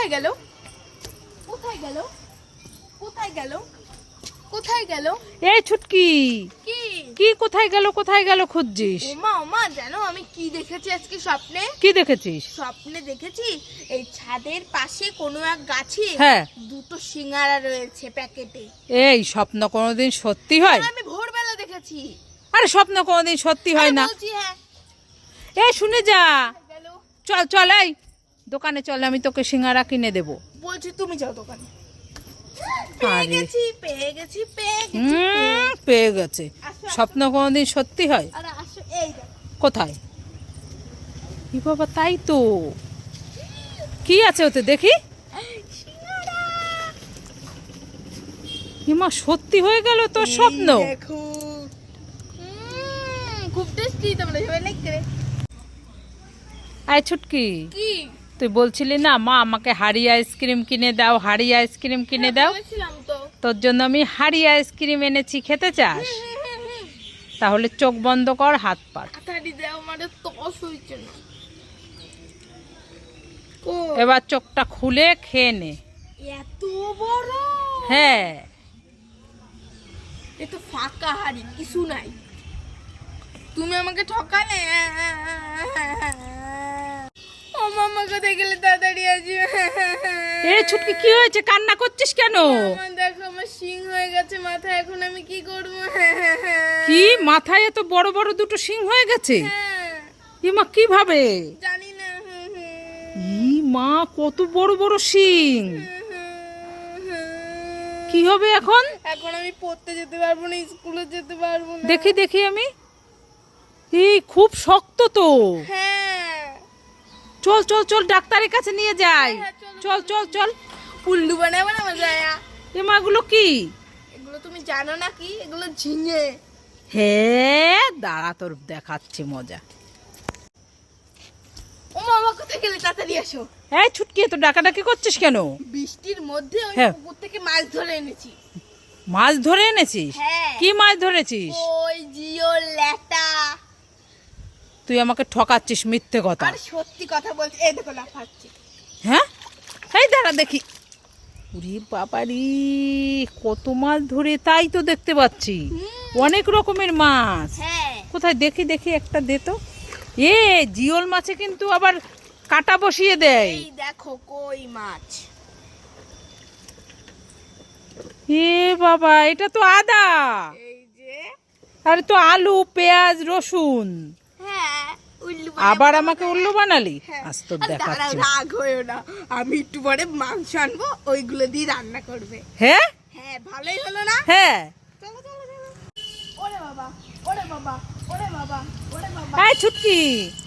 কোথায় গেল কোথায় গেল কোথায় গেল কোথায় গেল? এই ছুটকি, কি কি কোথায় গেল খুঁজছিস? ওমা ওমা, জানো আমি কি দেখেছি আজকে স্বপ্নে? কি দেখেছিস? স্বপ্নে দেখেছি এই ছাদের পাশে কোনো এক গাছে হ্যাঁ, দুটো সিঙ্গারা রয়েছে প্যাকেটে। এই স্বপ্ন কোনোদিন সত্যি হয়? আমি ভোরবেলা দেখেছি। আরে স্বপ্ন কোনোদিন সত্যি হয় না। বলছি হ্যাঁ। এই শুনে যা, গেল, চল চল, এই দোকানে চল, আমি তোকে সিঙ্গারা কিনে দেবো। বলছি তুমি যাও দোকানে। আরে পেয়ে গেছি। পেয়ে গেছে। আসো, স্বপ্ন কোনোদিন সত্যি হয়? আরে আসো, এই দেখো। কোথায়? কি বাবা, তাই তো। কি আছে ওতে দেখি? সিঙ্গারা। হিমা, সত্যি হয়ে গেল তোর স্বপ্ন। দেখো, খুব টেস্টি। তোমরা সবাই লাইক করে। আয় ছুটকি, কি তুই বলছিলি না মা আমাকে হাড়ি আইসক্রিম কিনে দাও, হাড়ি আইসক্রিম কিনে দাও। বলেছিলাম তো। তোর জন্য আমি হাড়ি আইসক্রিম এনেছি, খেতে চাস? তাহলে চোখ বন্ধ কর, হাত পাত। তাড়াতাড়ি দাও, আমাদের তস হইছে না। এবার চোখটা খুলে খেয়ে নে। এত বড়? হ্যাঁ। এ তো ফাঁকা হাড়ি, কিছু নাই। তুমি আমাকে ঠকালে। ও মামা, কোথায় গেলে? তাড়াতাড়ি আসবে। এই ছুটকি, কি হয়েছে? কান্না করছিস কেন? আমার দেখো, আমার শিং হয়ে গেছে মাথায়, এখন আমি কি করবো? কি মাথায় এত বড় বড় দুটো শিং হয়ে গেছে? হ্যাঁ, ইমা, কিভাবে? জানি না। ই মা, কত বড় বড় শিং! কি হবে এখন? এখন আমি পড়তে যেতে পারবো না, স্কুলে যেতে পারবো না। দেখি দেখি আমি। এই খুব শক্ত তো। হ্যাঁ, চল চল চল, ডাক্তারের কাছে নিয়ে যাই। হ্যাঁ, চল চল চল। উল্লু বানাবো না মজায়া। এমাগুলো কি? এগুলো তুমি জানো না কি? এগুলো ঝিঙে। হ্যাঁ, দাঁড়া তোর দেখাচ্ছি মজা। ও মামা, কোথায় গেলে? তাড়াতাড়ি আসো। এই ছুটকি, তো ডাকাডাকি করছিস কেন? বৃষ্টির মধ্যে ওই হ্যাঁ। পুকুর থেকে মাছ ধরে এনেছি। মাছ ধরে এনেছিস? হ্যাঁ। কি মাছ ধরেছিস? ওই জিও ল্যাটা। তুই আমাকে ঠকাচ্ছিস, মিথ্যে কথা। আর সত্যি কথা বলছি, এই দেখো লাফাচ্ছে। হ্যাঁ, এই দাঁড়া দেখি। উরি বাবারি, কত মাছ ধরে, তাই তো দেখতে পাচ্ছি। অনেক রকমের মাছ। হ্যাঁ, কোথায় দেখি দেখি, একটা দে তো। এ জিওল মাছে কিন্তু আবার কাটা বসিয়ে দেয়। এই দেখো কই মাছ। এ বাবা, এটা তো আদা। এই যে। আরে তো আলু, পেঁয়াজ, রসুন। হ্যাঁ, উল্লু আবার আমাকে উল্লু বানালি। হ্যাঁ। আজ তো আর দেখাচ্ছি। দাঁড়াও, রাগ হয়েও না। আমি একটু পরে মাংস আনবো, ওইগুলো দিয়ে রান্না করবে। হ্যাঁ হ্যাঁ, ভালোই হলো না? হ্যাঁ। চলো চলো চলো। ওরে বাবা, ওরে বাবা, ওরে বাবা, ওরে বাবা। এই ছুটকি,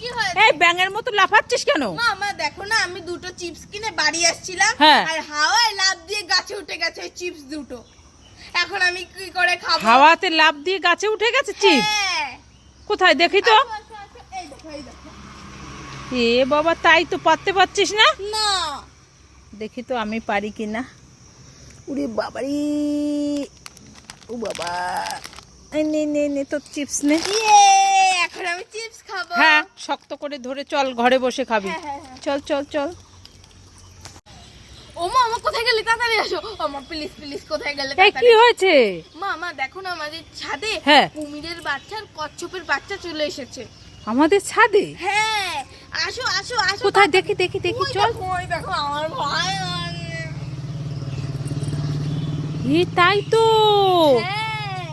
কি হয়েছে? এই ব্যাঙের মতো লাফাচ্ছিস কেন? মা দেখো না, আমি দুটো চিপস কিনে বাড়ি আসছিলাম, হ্যাঁ। আর হাওয়ায় লাফ দিয়ে গাছে উঠে গেছে ওই চিপস দুটো। এখন আমি কি করে খাবো? হাওয়াতে লাফ দিয়ে গাছে উঠে গেছে চিপস? হ্যাঁ। কোথায় দেখি তো। আসো, আসো, আসো। এই দেখো, এই দেখো। এ বাবা, তাই তো পারতে পারছিস না। না। দেখি তো আমি পারি কিনা। উরে বাবারি, ও বাবা, এই নে নে নে, তোর চিপস নে। ইয়ে, এখন আমি চিপস খাবো। হ্যাঁ, শক্ত করে ধরে চল, ঘরে বসে খাবি। হ্যাঁ, হ্যাঁ, হ্যাঁ। চল চল চল। ও মা, কোথায় গেলে? তাড়াতাড়ি আসো। ও মা, প্লিজ প্লিজ, কোথায় গেলে? এই তাড়াতাড়ি কি হয়েছে? মা দেখো না, আমাদের ছাদে হ্যাঁ। কুমিরের বাচ্চা আর কচ্ছপের বাচ্চা চলে এসেছে। আমাদের ছাদে? হ্যাঁ, আসো আসো আসো। কোথায় দেখি দেখি দেখি, ওই চল। দেখো, ওই দেখো, আমার ভয় লাগে। এ তাই তো। হ্যাঁ।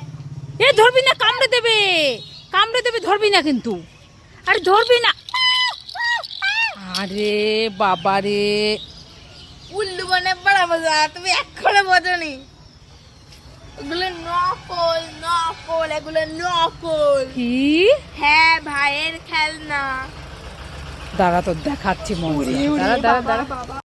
এ ধরবি না, কামড়ে দেবে, কামড়ে দেবে, ধরবি না কিন্তু। আরে ধরবি না। আরে বাবা রে। উল্লু বনে বড় মজা, তুমি এক্ষুনি বোঝনি। এগুলো নকল নকল, এগুলো নকল। কি? হ্যাঁ, ভাইয়ের খেলনা। দাঁড়া তোর দেখাচ্ছি মজা। দাঁড়া দাঁড়া দাঁড়া। বাবা।